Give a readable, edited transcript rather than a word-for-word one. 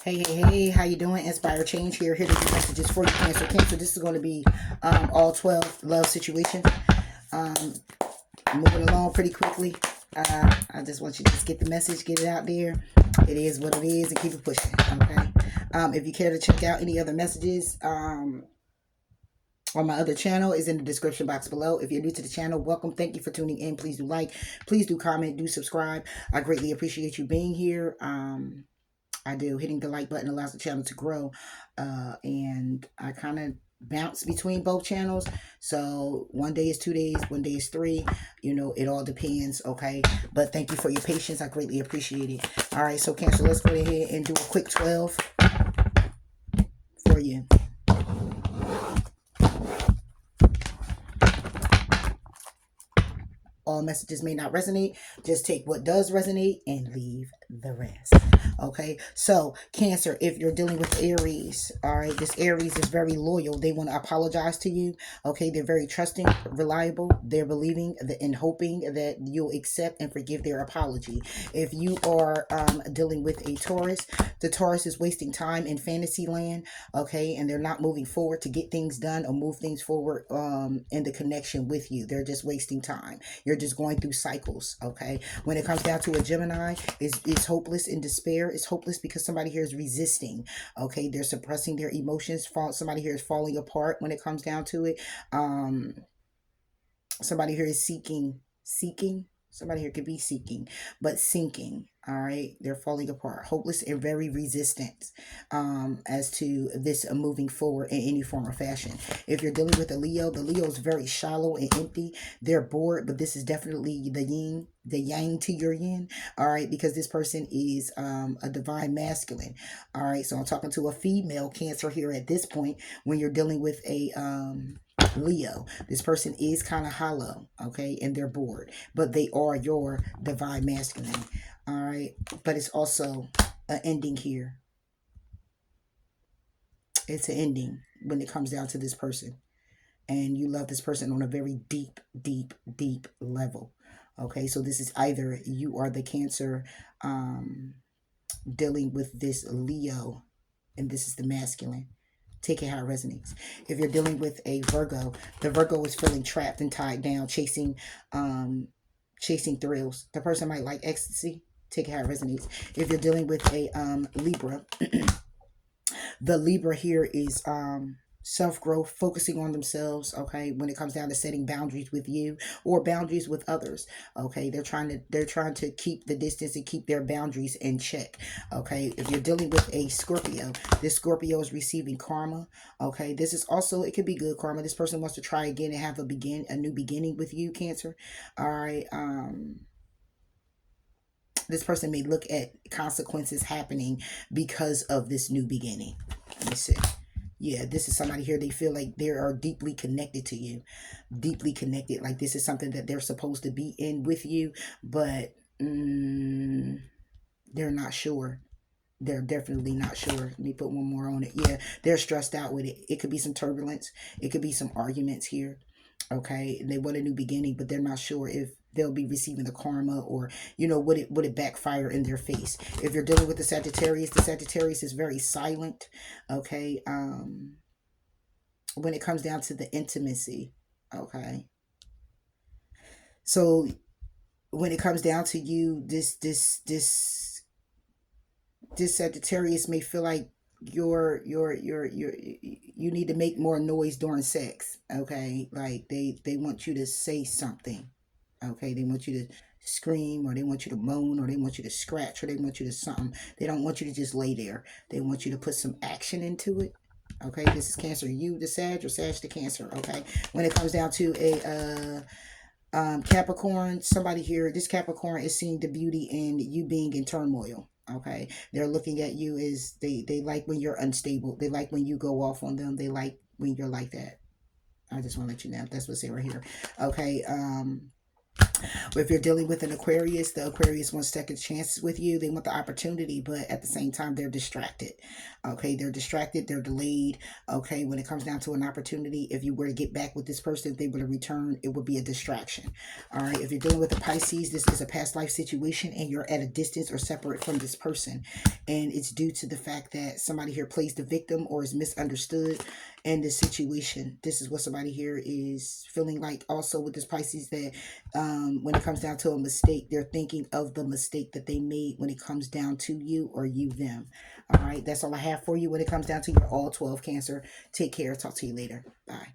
Hey, how you doing? Inspire Change here to do messages for you, Cancer. Cancer, this is going to be all 12 love situations. Um, Moving along pretty quickly. I just want you to just get the message, get it out there. It is what it is, and keep it pushing, okay? If you care to check out any other messages, on my other channel is in the description box below. If you're new to the channel, welcome. Thank you for tuning in. Please do like, please do comment, do subscribe. I greatly appreciate you being here. I do. Hitting the like button allows the channel to grow. And I kind of bounce between both channels. So one day is 2 days, one day is three. You know, it all depends. Okay. But thank you for your patience. I greatly appreciate it. All right. So Cancer, let's go ahead and do a quick 12 for you. All messages may not resonate. Just take what does resonate and leave the rest. Okay, so Cancer, if you're dealing with Aries, all right, this Aries is very loyal. They want to apologize to you. Okay, they're very trusting, reliable. They're believing and hoping that you'll accept and forgive their apology. If you are dealing with a Taurus, the Taurus is wasting time in fantasy land. Okay, and they're not moving forward to get things done or move things forward in the connection with you. They're just wasting time. You're just going through cycles. Okay, when it comes down to a Gemini, it's hopeless in despair. It's hopeless because somebody here is resisting. Okay, they're suppressing their emotions. Somebody here is falling apart when it comes down to it. Somebody here is seeking. Somebody here could be seeking, but sinking. All right, they're falling apart, hopeless and very resistant as to this moving forward in any form or fashion. If you're dealing with a Leo, the Leo is very shallow and empty. They're bored, but this is definitely the yin, the yang to your yin. All right, because this person is a divine masculine. All right, so I'm talking to a female Cancer here at this point. When you're dealing with a Leo, this person is kind of hollow, okay, and they're bored, but they are your divine masculine. All right, but it's also an ending here. It's an ending when it comes down to this person, and you love this person on a very deep level. Okay, so this is either you are the Cancer dealing with this Leo, and this is the masculine. Take it how it resonates. If you're dealing with a Virgo, the Virgo is feeling trapped and tied down, chasing thrills. The person might like ecstasy. Take it how it resonates. If you're dealing with a Libra, the Libra here is self-growth, focusing on themselves. Okay, when it comes down to setting boundaries with you or boundaries with others. Okay, they're trying to keep the distance and keep their boundaries in check. Okay, if you're dealing with a Scorpio, this Scorpio is receiving karma. Okay, this is also, it could be good karma. This person wants to try again and have a new beginning with you, Cancer. All right. This person may look at consequences happening because of this new beginning. Let me see. Yeah, this is somebody here. They feel like they are deeply connected to you, deeply connected. Like this is something that they're supposed to be in with you, but they're not sure. They're definitely not sure. Let me put one more on it. Yeah, they're stressed out with it. It could be some turbulence. It could be some arguments here. Okay, they want a new beginning, but they're not sure if they'll be receiving the karma, or would it backfire in their face. If you're dealing with the Sagittarius is very silent. Okay, when it comes down to the intimacy. Okay, so when it comes down to you, this Sagittarius may feel like you need to make more noise during sex. Okay, like they want you to say something. Okay, they want you to scream, or they want you to moan, or they want you to scratch, or they want you to something. They don't want you to just lay there. They want you to put some action into it. Okay, this is Cancer, you the Sag, or Sag the Cancer. Okay, when it comes down to a Capricorn, somebody here, this Capricorn is seeing the beauty in you being in turmoil. Okay, they're looking at you as they like when you're unstable. They like when you go off on them. They like when you're like that. I just want to let you know that's what's right here. Okay, If you're dealing with an Aquarius, the Aquarius wants second chances with you. They want the opportunity, but at the same time, they're distracted. Okay, they're distracted, they're delayed. Okay, when it comes down to an opportunity, if you were to get back with this person, if they were to return, it would be a distraction. All right, if you're dealing with a Pisces, this is a past life situation and you're at a distance or separate from this person. And it's due to the fact that somebody here plays the victim or is misunderstood in this situation. This is what somebody here is feeling like. Also with this Pisces, that when it comes down to a mistake, they're thinking of the mistake that they made when it comes down to you or you them. All right, that's all I have for you when it comes down to your all 12 Cancer. Take care. Talk to you later. Bye.